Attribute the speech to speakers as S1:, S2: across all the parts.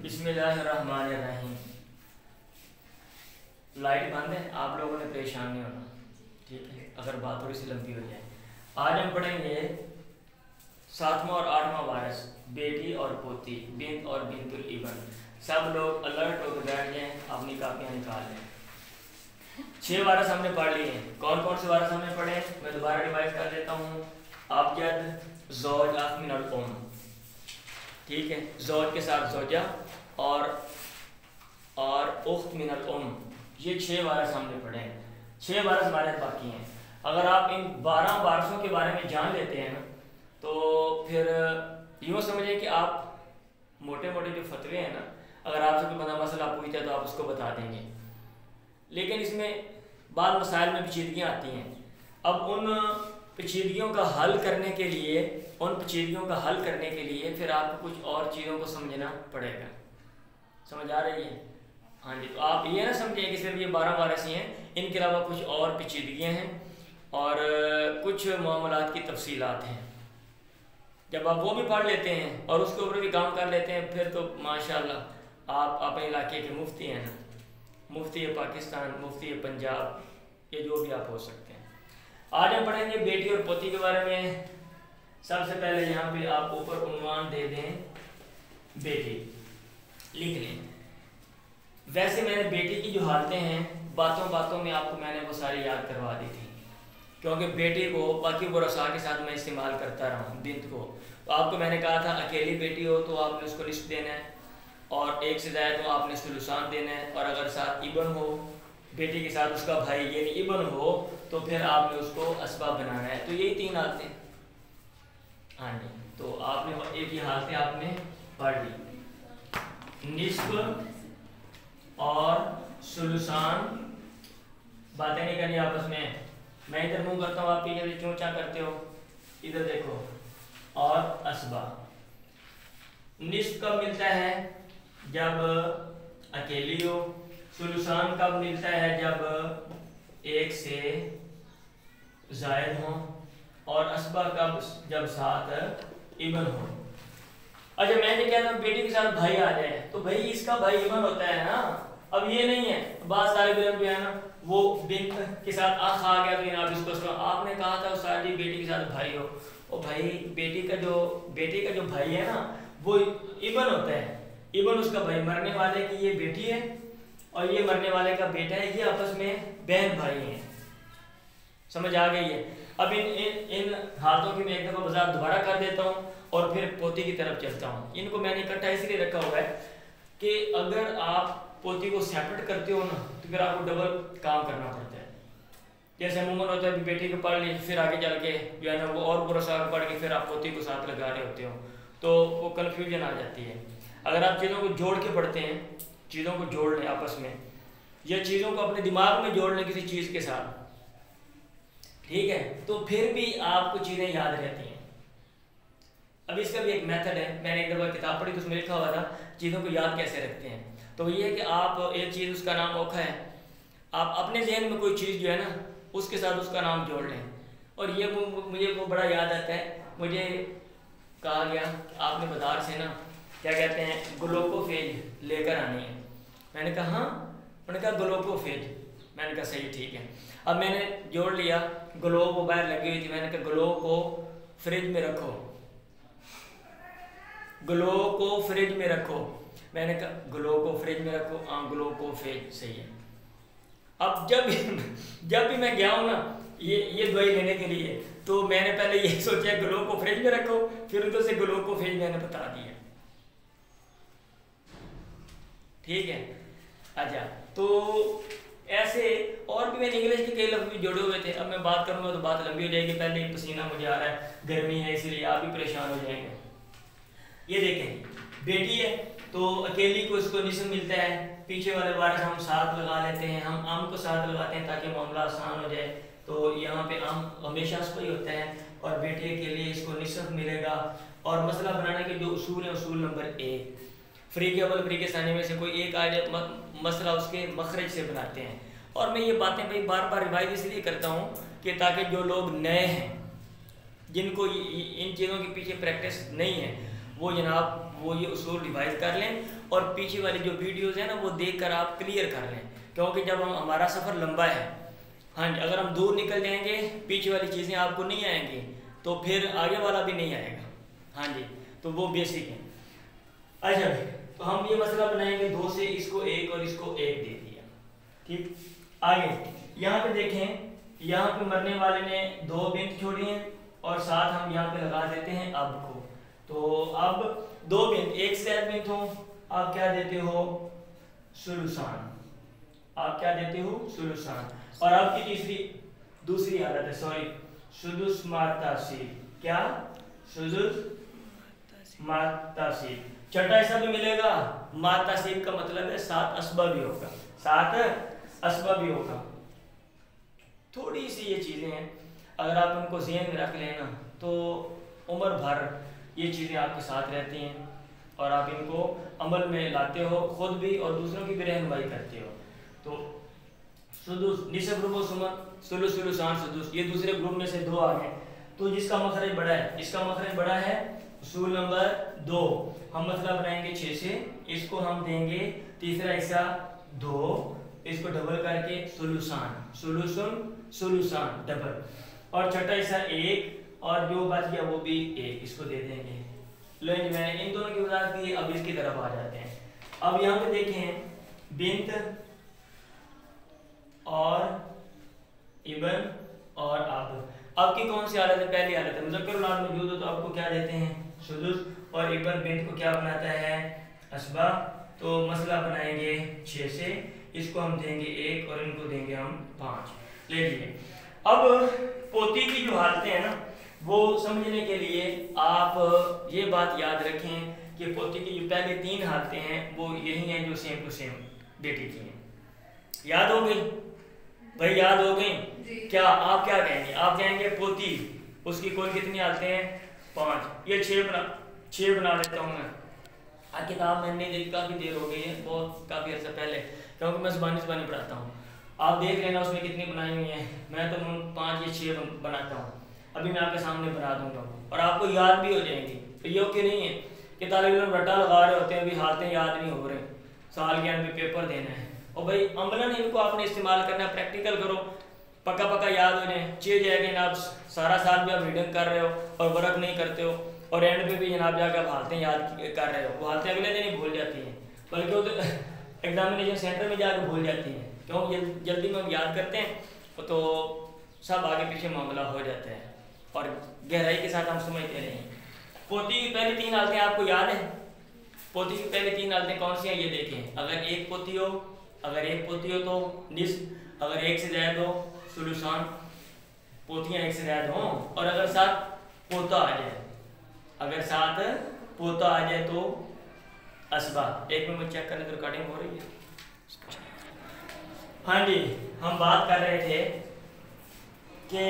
S1: बिस्मिल्लाहिर्रहमानिर्रहीम। लाइट बंद है, आप लोगों ने परेशान नहीं होना, ठीक है, अगर बात थोड़ी सी लंबी हो जाए। आज हम पढ़ेंगे 7वां और 8वां वारिस, बेटी और पोती, बिन्त और बिन्तुल इबन। सब लोग अलर्ट होकर बैठ जाएं, अपनी कापियाँ निकाल लें। 6 वारिस हमने पढ़ लिए हैं। कौन कौन से वारिस हमने पढ़े, मैं दोबारा रिवाइज कर देता हूँ। अबजद, ज़ौज आख मिनल उम, ठीक है, ज़ौज के साथ ज़ौजा और उख्त मिनल उम, ये 6 वारिस हमने पढ़े हैं। 6 वारिस हमारे बाकी हैं। अगर आप इन 12 वारिसों के बारे में जान लेते हैं ना, तो फिर यूँ समझिए कि आप मोटे मोटे जो फतवे हैं ना, अगर आपसे कोई बंदा मसला पूछता है तो आप उसको बता देंगे। लेकिन इसमें बाद मसाइल में पेचीदगियाँ आती हैं। अब उन पेचीदगियों का हल करने के लिए फिर आपको कुछ और चीज़ों को समझना पड़ेगा। समझ आ रही है? हाँ जी। तो आप ये ना समझिए कि सिर्फ ये 12 वारिस ही हैं, इनके अलावा कुछ और पेचीदगियाँ हैं और कुछ मामलात की तफसीलात हैं। जब आप वो भी पढ़ लेते हैं और उसके ऊपर भी काम कर लेते हैं, फिर तो माशाल्लाह आप अपने इलाके के मुफ्ती हैं ना, मुफ्ती पाकिस्तान, मुफ्ती पंजाब, ये जो भी आप हो सकते हैं। आज हम पढ़ेंगे बेटी और पोती के बारे में। सबसे पहले यहाँ पे आप ऊपर उन्वान दे दें, बेटी लिख लें। वैसे मैंने बेटी की जो हालतें हैं बातों बातों में आपको मैंने वो सारी याद करवा दी थी, क्योंकि बेटी को बाकी बुरसा के साथ मैं इस्तेमाल करता रहा हूँ। बिन्त को तो आपको मैंने कहा था अकेली बेटी हो तो आपने उसको निस्फ देना है, और एक से ज़्यादा तो आपने सुलुसान देना है, और अगर साथ इबन हो, बेटी के साथ उसका भाई यानी इबन हो, तो फिर आपने उसको असबाब बनाना है। तो यही 3 हालतें। हाँ जी। तो आपने एक ही हालतें आपने पढ़ ली, निस्फ और सुलुसान। बातें नहीं करनी आपस में। मैं इधर मुंह करता हूँ, आप इधर क्यों चा करते हो, इधर देखो। और असबाब, निस्फ कब मिलता है, जब अकेली हो। सुलुसान कब मिलता है, जब एक से ज़ायद हो। और असबा कब, जब साथ इबन हो। अच्छा, मैंने क्या था, बेटी के साथ भाई आ जाए तो भाई इसका भाई इबन होता है ना। अब ये नहीं है, बात सारे बिलन भी है ना, वो बिन्त के साथ आख आ गया तो आप इसको, आपने कहा था सारी बेटी के साथ भाई हो, और भाई बेटी का जो भाई है ना, वो इबन होता है। इबन उसका भाई, मरने वाले की ये बेटी है और ये मरने वाले का बेटा है, ये आपस में बहन भाई हैं। समझ आ गई है? अब इन हालतों की मैं एक दफ़ा वज़ाहत दोबारा कर देता हूँ और फिर पोती की तरफ चलता हूँ। इनको मैंने इकट्ठा इसलिए रखा हुआ है कि अगर आप पोती को सेपरेट करते हो ना, तो फिर आपको डबल काम करना पड़ता है। जैसे अमूमन होता है बेटी को पढ़ ली, फिर आगे चल के जो है ना वो और बुरा साग पढ़ के फिर आप पोती को साथ लगा रहे होते हो, तो वो कन्फ्यूजन आ जाती है। अगर आप चीज़ों को जोड़ के पढ़ते हैं, चीज़ों को जोड़ लें आपस में, या चीज़ों को अपने दिमाग में जोड़ लें किसी चीज़ के साथ, ठीक है, तो फिर भी आपको चीज़ें याद रहती हैं। अब इसका भी एक मेथड है, मैंने एक दफ़ा किताब पढ़ी तो उसमें लिखा हुआ था चीज़ों को याद कैसे रखते हैं। तो ये है कि आप एक चीज़, उसका नाम औखा है, आप अपने जहन में कोई चीज़ जो है ना उसके साथ उसका नाम जोड़ लें। और ये मुझे वो बड़ा याद आता है, मुझे कहा गया आपने बाजार से ना क्या कहते हैं ग्लूकोफेज लेकर आनी है। मैंने कहा हाँ, उन्होंने कहा ग्लूकोफेज। मैंने कहा सही, ठीक है। अब मैंने जोड़ लिया, ग्लो वो बाहर लगी हुई थी, मैंने कहा ग्लो को फ्रिज में रखो, ग्लो को फ्रिज में रखो। मैंने कहा ग्लो को फ्रिज में रखो, हाँ ग्लूकोफेज सही है। अब जब भी मैं गया हूँ ना ये दवाई लेने के लिए, तो मैंने पहले ये सोचा ग्लो को फ्रिज में रखो, फिर उधर से ग्लूकोफेज मैंने बता दिया, ठीक है। अच्छा, तो ऐसे और भी मैंने इंग्लिश के कई लफ्ज़ भी जोड़े हुए थे। अब मैं बात करूँगा तो बात लंबी हो जाएगी, पहले ही पसीना मुझे आ रहा है, गर्मी है, इसलिए आप भी परेशान हो जाएंगे। ये देखें, बेटी है तो अकेली को इसको निस्फ मिलता है। पीछे वाले वारिस हम साथ लगा लेते हैं, हम आम को साथ लगाते हैं ताकि मामला आसान हो जाए। तो यहाँ पे आम हमेशा उसको ही होता है, और बेटे के लिए इसको निस्फ मिलेगा। और मसला बनाने के जो उसूल है, उसूल नंबर 1, फ्री के अवल फ्री के सानी में से कोई एक आइडिया मसला उसके मखरज से बनाते हैं। और मैं ये बातें भाई बार बार रिवाइज इसलिए करता हूँ कि ताकि जो लोग नए हैं, जिनको इन चीज़ों के पीछे प्रैक्टिस नहीं है, वो जनाब वो ये उसूल रिवाइज कर लें और पीछे वाली जो वीडियोज़ हैं ना वो देख कर आप क्लियर कर लें, क्योंकि जब हमारा सफ़र लंबा है, हाँ जी, अगर हम दूर निकल जाएंगे पीछे वाली चीज़ें आपको नहीं आएंगी तो फिर आगे वाला भी नहीं आएगा। हाँ जी, तो वो बेसिक है। अच्छा भाई, तो हम ये मसला बनाएंगे 2 से इसको 1 और इसको 1 दे दिया, ठीक। आगे यहाँ पे देखें, यहाँ पे मरने वाले ने 2 बिंद छोड़ी हैं और साथ हम यहाँ पे लगा देते हैं अब को। तो अब 2 बिंद, एक से ज्यादा बिंद हो, आप क्या देते हो, सुलुसान, आप क्या देते हो, सुलुसान। और अब की दूसरी हालत है, सॉरी, सुदुस मातासीब, क्या, सुदुस मातासीब। छठा हिस्सा भी मिलेगा, मातासीब का मतलब है 7 असबा भी होगा, 7 असबा भी होगा। थोड़ी सी ये चीज़ें हैं, अगर आप उनको ज़हन में रख लेना तो उम्र भर ये चीज़ें आपके साथ रहती हैं और आप इनको अमल में लाते हो, खुद भी और दूसरों की भी रहनुमाई करते हो। तो सुदुस, निसफ, रुबु, सुमन, सुलुस, सुलुसान, सुदुस, ये दूसरे ग्रुप में से 2 आ गए। तो जिसका मखरज बड़ा है, जिसका मखरज बड़ा है, उसूल नंबर 2, हम मसला बनाएंगे 6 से, इसको हम देंगे तीसरा हिस्सा 2, इसको डबल करके सुलुसान, सुलुसन, सुलुसान डबल, और छठा हिस्सा 1 और जो बच गया वो भी 1, इसको दे देंगे। लो जी, मैंने इन दोनों की वजाहत की, अब इसकी तरफ आ जाते हैं। अब यहाँ पे देखें, बिंत और इबन और अब की कौन सी हालत है, पहली हालत है, मुज़क्कर औलाद मौजूद हो तो आपको क्या देते हैं, सुदुस, और इबन बिंत को क्या बनाता है, असबा। तो मसला बनाएंगे 6 से, इसको हम देंगे 1 और इनको देंगे हम 5। ले लीजिए, अब पोती की जो हालतें हैं ना वो समझने के लिए आप ये बात याद रखें कि पोती की जो पहले 3 हालतें हैं वो यही हैं जो सेम टू सेम बेटी की हैं। याद हो गई भाई, याद हो गई? क्या आप क्या कहेंगे, आप कहेंगे पोती, उसकी कुल कितनी हालतें हैं, 5, ये 6 बना लेता हूँ मैं। किताब मैंने देखी, काफ़ी देर हो गई है, बहुत काफ़ी अर्सा पहले, क्योंकि मैं ज़बानी पढ़ाता हूँ। आप देख लेना उसमें कितनी बनाई हुई हैं, मैं तो 5 या 6 बनाता हूँ, अभी मैं आपके सामने बना दूंगा और आपको याद भी हो जाएंगी। तो ये ओके नहीं है कि तालिब इल्म रट्टा लगा रहे होते हैं, अभी हालतें याद नहीं हो रहे, साल के अंत में पेपर देना है, और भाई अमलन इनको आपने इस्तेमाल करना, प्रैक्टिकल करो, पक्का याद हो जाए। 6 जाएगा जनाब, सारा साल भी आप रीडिंग कर रहे हो और वर्क नहीं करते हो, और एंड पे भी जनाब जाकर आप हालतें याद कर रहे हो, वो हालतें अगले दिन ही भूल जाती हैं, बल्कि वो तो एग्जामिनेशन सेंटर में जाकर भूल जाती हैं, क्योंकि जल्दी में हम याद करते हैं तो सब आगे पीछे मामला हो जाता है और गहराई के साथ हम समझते नहीं। पोती की पहली 3 हालतें आपको याद है? पोती की पहली 3 हालतें कौन सी हैं ये देखें। अगर एक पोती हो, तो निस्फ, अगर 1 से ज़्यादा हो सुलुसान, पोतियाँ 1 से ज़्यादा हो, और अगर 7 पोता आ जाए, तो असबा। 1 मिनट चेक करने तो रिकॉर्डिंग हो रही है। हाँ जी, हम बात कर रहे थे कि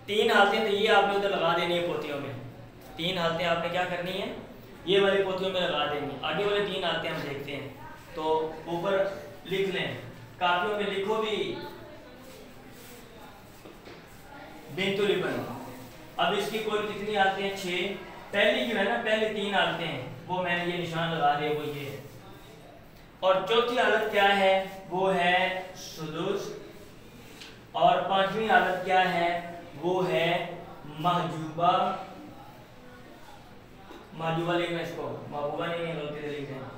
S1: 3 हालतें तो ये आपने उधर लगा देनी है पोतियों में, 3 हालतें आपने क्या करनी है, ये वाली पोतियों में लगा देनी है। आगे वाले 3 हालतें हम देखते हैं, तो ऊपर लिख लें, कापियों में लिखो भी, बिंतुल इब्न। अब इसकी कुल कितनी हालतें हैं, 6। पहली जो है ना, पहले 3 हालतें हैं वो मैंने ये निशान लगा दिए, वो ये है। और चौथी हालत क्या है, वो है सुदुस, और 5वीं हालत क्या है, वो है महजूबा। महजूबा लिखना, इसको महबूबा नहीं है, गलती से लिख देना,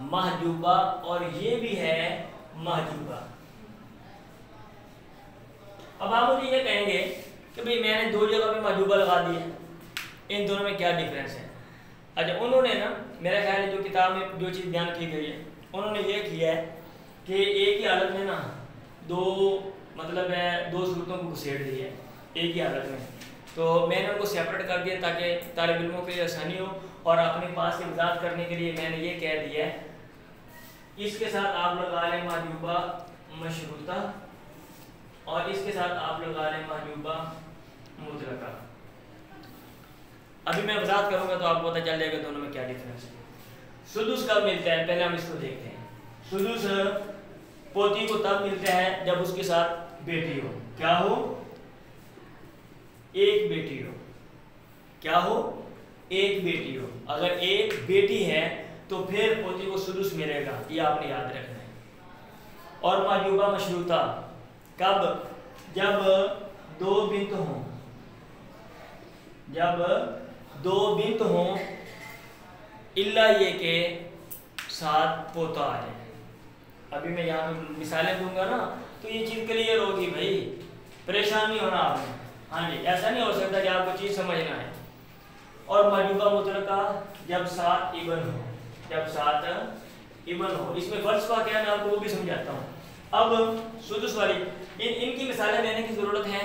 S1: महजूबा, और ये भी है महजूबा। अब आप मुझे ये कहेंगे कि भाई मैंने 2 जगह पे महजूबा लगा दी है, इन दोनों में क्या डिफरेंस है? अच्छा, उन्होंने ना, मेरा ख्याल है जो किताब में जो चीज़ बयान की गई है, उन्होंने ये किया है कि एक ही हालत में ना 2 सूरतों को घुसेड़ दी है एक ही हालत में। तो मैंने उनको सेपरेट कर दिया ताकि तालिब इल्मों के लिए आसानी हो, और अपने पास से वजाहत करने के लिए मैंने ये कह दिया है, इसके साथ आप लगा लें महजूबा मशरूता, और इसके साथ आप लगा लें महजूबा मुतलका। अभी मैं वजाहत करूंगा तो आपको पता चल जाएगा दोनों में क्या डिफरेंस है। सुदुस कब मिलता है, पहले हम इसको देखते हैं। सुदुस पोती को तब मिलता है जब उसके साथ बेटी हो, क्या हो, एक बेटी हो, क्या हो, एक बेटी हो। अगर एक बेटी है तो फिर पोती को सुदुस मिलेगा, ये आपने याद रखना है। और माजूबा मशरूता कब, जब दो बिंत हों, जब दो बिंत हों, इल्ला ये के साथ पोता आ जाए। अभी मैं यहाँ पे मिसालें दूंगा ना तो ये चीज़ क्लियर होगी भाई, परेशान नहीं होना आपने। हाँ जी, ऐसा नहीं हो सकता कि आपको चीज़ समझना है। और मौजूदा मुतलका जब सात इबन हो, जब सात इबन हो, इसमें फर्ज का क्या, मैं आपको वो भी समझाता हूँ। अब सुदुस वाली इनकी मिसालें देने की ज़रूरत है,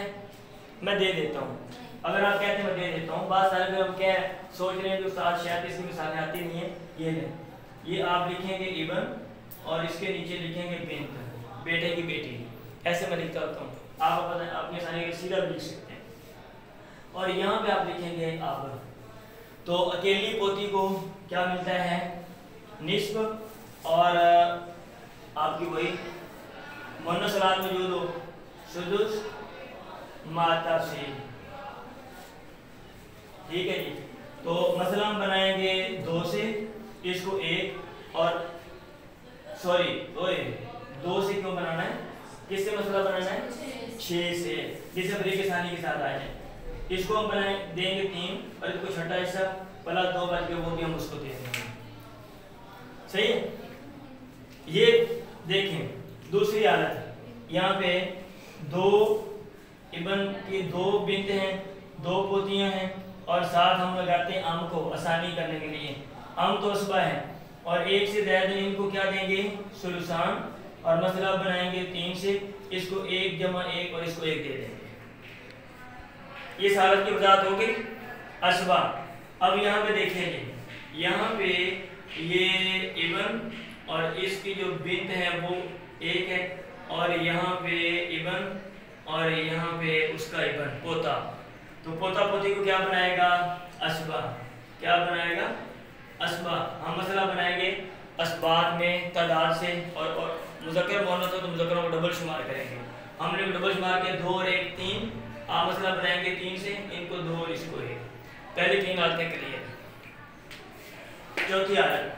S1: मैं दे देता हूँ। अगर आप कहते हैं मैं दे देता हूँ, बात सारे में हम क्या सोच रहे हैं कि उस्ताद शायद इसकी मिसालें आती नहीं है। ये है, ये आप लिखेंगे इबन और इसके नीचे लिखेंगे बिन्त, बेटे की बेटी, ऐसे मैं लिखता होता हूँ। आप अपने सारे के सीधा भी लिख सकते हैं। और यहाँ पे आप लिखेंगे अब, तो अकेली पोती को क्या मिलता है, निस्फ, और आपकी वही मुन्नस सलात में जो दो सुदुस माता से, ठीक है जी। तो मसला हम बनाएंगे 2 से, इसको 1 और सॉरी 2 से क्यों बनाना है, किससे मसला बनाना है, 6 से, जिसे बरीक सानी के साथ आ जाए। इसको हम बनाए देंगे 3 और इसको छठा हिस्सा प्लस 2 बच गया, वो भी हम उसको दे देंगे। सही है। ये देखें दूसरी हालत, यहाँ पे 2 इबन की 2 बिन्त हैं, 2 पोतियां हैं, और साथ हम लगाते हैं अम को आसानी करने के लिए। अम तो असबा है और 1 से ज़्यादा इनको क्या देंगे, सुलुसान, और मसला बनाएंगे 3 से, इसको 1 जमा 1 और इसको 1 दे देंगे। इस हालत की वजाहत हो गई असबा। अब यहाँ पे देखेंगे, यहाँ पे ये इबन और इसकी जो बिन्त है वो 1 है, और यहाँ पे इबन और यहाँ पे उसका इबन पोता, तो पोता पोती को क्या बनाएगा, असबा, क्या बनाएगा, असबा। हम मसला बनाएंगे असबात में तादाद से, और मुज़क्कर मुअन्नस हो तो मुज़क्करों को डबल शुमार करेंगे। हमने डबल शुमार किया 2 और 1 3, आप मसला बनाएंगे 3 से, इनको 2 और इसको 1। पहले 3 हालतें क्लियर। चौथी हालत,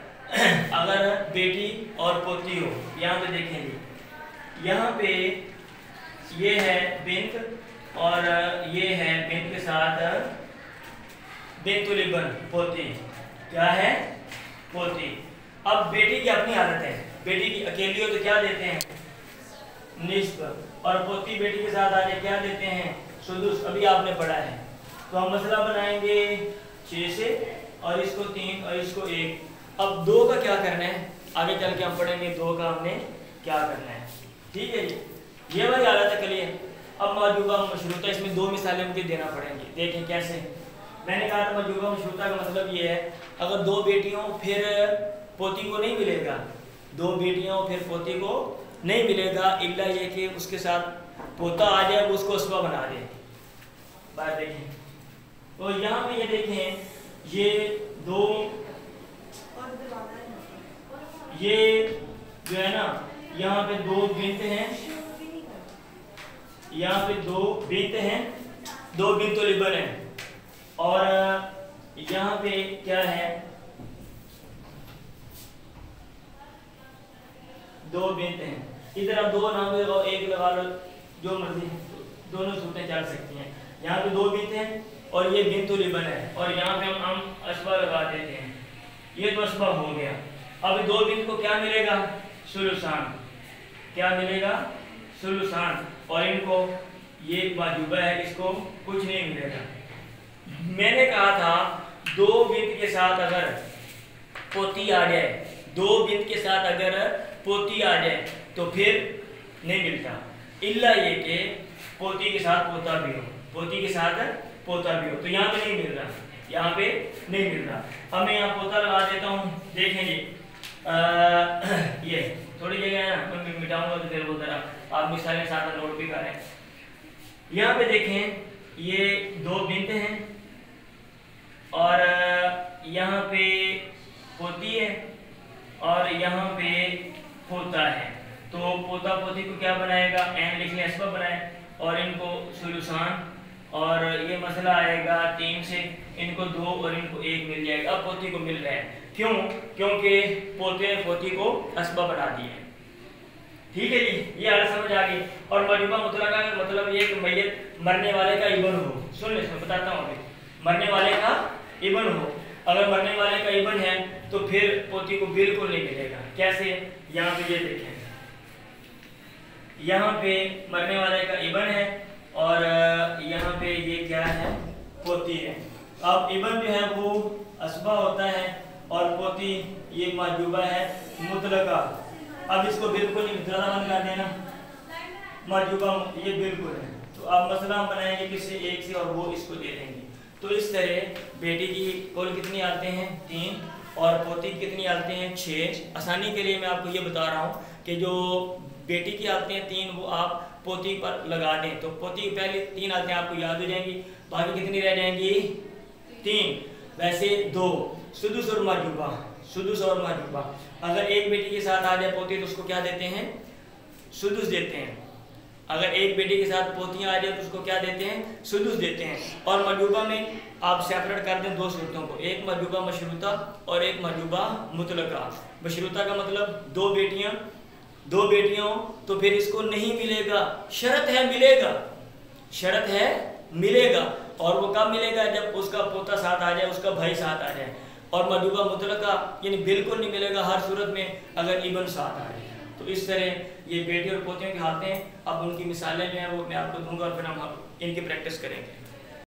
S1: अगर बेटी और पोती हो, यहाँ पे देखेंगे, यहाँ पे ये है बिन्त और ये है बिन्त के साथ बिन्तुल इबन, पोती, क्या है, पोती। अब बेटी की अपनी हालत है, बेटी की अकेली हो तो क्या देते हैं, निस्फ, और पोती बेटी के साथ आके क्या देते हैं, सुदुस। अभी आपने पढ़ा है, तो हम मसला बनाएंगे 6 से, और इसको 3 और इसको 1। अब 2 का क्या करना है, आगे चल के हम पढ़ेंगे 2 का हमने क्या करना है, ठीक है जी। ये वाली हालत है क्लियर। अब मौजूदा मशरूता, इसमें 2 मिसालें मुझे देना पड़ेंगी, देखें कैसे। मैंने कहा था मौजूदा मशरूता का मतलब ये है, अगर 2 बेटियों फिर पोती को नहीं मिलेगा, 2 बेटियों फिर पोती को नहीं मिलेगा, इल्ला ये कि उसके साथ पोता आ जाए, वो उसको असबा बना दे। बात देखें, तो यहाँ पे ये देखें, ये 2, ये जो है ना, यहाँ पे 2 बिन्त हैं, यहाँ पे 2 बिन्त हैं, 2 बिन्तुल इबन है, और यहाँ पे क्या है, 2 बिन्त हैं। इधर आप 2 नाम लगाओ, 1 लगा लो, जो मर्जी, दोनों सूरतें चल सकती हैं। यहाँ पे 2 बिन्त हैं और ये बिन्तुल इबन है, और यहाँ पे हम असबा लगा देते हैं, ये तो असबा हो गया। अब 2 बिन्त को क्या मिलेगा, सुलुसान, क्या मिलेगा, सुलुसान, और इनको ये माजूबा है, इसको कुछ नहीं मिलेगा। मैंने कहा था 2 बिन्त के साथ अगर पोती आ जाए, 2 बिन्त के साथ अगर पोती आ जाए तो फिर नहीं मिलता, इल्ला ये कि पोती के साथ पोता भी हो, पोती के साथ पोता भी हो। तो यहाँ पे नहीं मिल रहा, यहाँ पे नहीं मिल रहा। अब मैं यहाँ पोता लगा देता हूँ, देखेंगे ये थोड़ी जगह है ना, मैं मिटाऊंगा तो फिर वो जरा आप मिसालें साथ नोट भी करें। यहाँ पे देखें, ये 2 बिन्त हैं और यहाँ पे पोती है और यहाँ पे पोता है, तो पोता पोती को क्या बनाएगा, एन लिख लें, असबा बनाए, और इनको सुलुसान और ये मसला आएगा 3 से, इनको 2 और इनको 1 मिल जाएगा। अब पोती को मिल रहा है, क्यों? क्योंकि पोते ने पोती को असबा बना दिया। ठीक है जी, ये हालत समझ आ गई। और मजूबा मुतलका का मतलब ये कि मैयत मरने वाले का इबन हो। सुन ले, बताता हूँ अभी। मरने वाले का इबन हो, अगर मरने वाले का इबन है तो फिर पोती को बिल्कुल नहीं मिलेगा। कैसे? यहाँ पे ये देखें, यहाँ पे मरने वाले का इबन है और यहाँ पे ये क्या है? पोती है। अब इबन जो है वो असबा होता है और पोती ये मजूबा है मुतलका। अब इसको बिल्कुल नहीं, ज़्यादा बंद कर देना, मजूबा ये बिल्कुल है। तो अब मसला हम बनाएंगे किससे? 1 से, और वो इसको दे देंगे। तो इस तरह बेटी की कुल कितनी आते हैं? 3, और पोती की कितनी आते हैं? 6। आसानी के लिए मैं आपको ये बता रहा हूँ कि जो बेटी की आते हैं 3 वो आप पोती पर लगा दें, तो पोती की पहले 3 आते हैं आपको याद हो जाएंगी, बाकी कितनी रह जाएंगी? 3। वैसे 2 सुदुस और मजूबा, सुदुस और मजूबा। अगर एक बेटी के साथ आ जाए पोती तो उसको क्या देते हैं? सुदुस देते हैं। अगर एक बेटी के साथ पोतियां आ जाए तो उसको क्या देते हैं? सुदुस देते हैं। और मजूबा में आप सेपरेट कर दें 2 सूरतों को, एक मजूबा मशरूता और एक मजूबा मुतलका। मशरूता का मतलब 2 बेटियां हो तो फिर इसको नहीं मिलेगा, शर्त है मिलेगा, शर्त है मिलेगा। और वो कब मिलेगा? जब उसका पोता साथ आ जाए, उसका भाई साथ आ जाए। और मजूबा मुतलका यानी बिल्कुल नहीं मिलेगा हर सूरत में अगर इबन साथ आ जाए। तो इस तरह ये बेटी और पोतियों के हाथ हैं। अब उनकी मिसालें जो हैं वो मैं आपको दूंगा और फिर हम इनकी प्रैक्टिस करेंगे।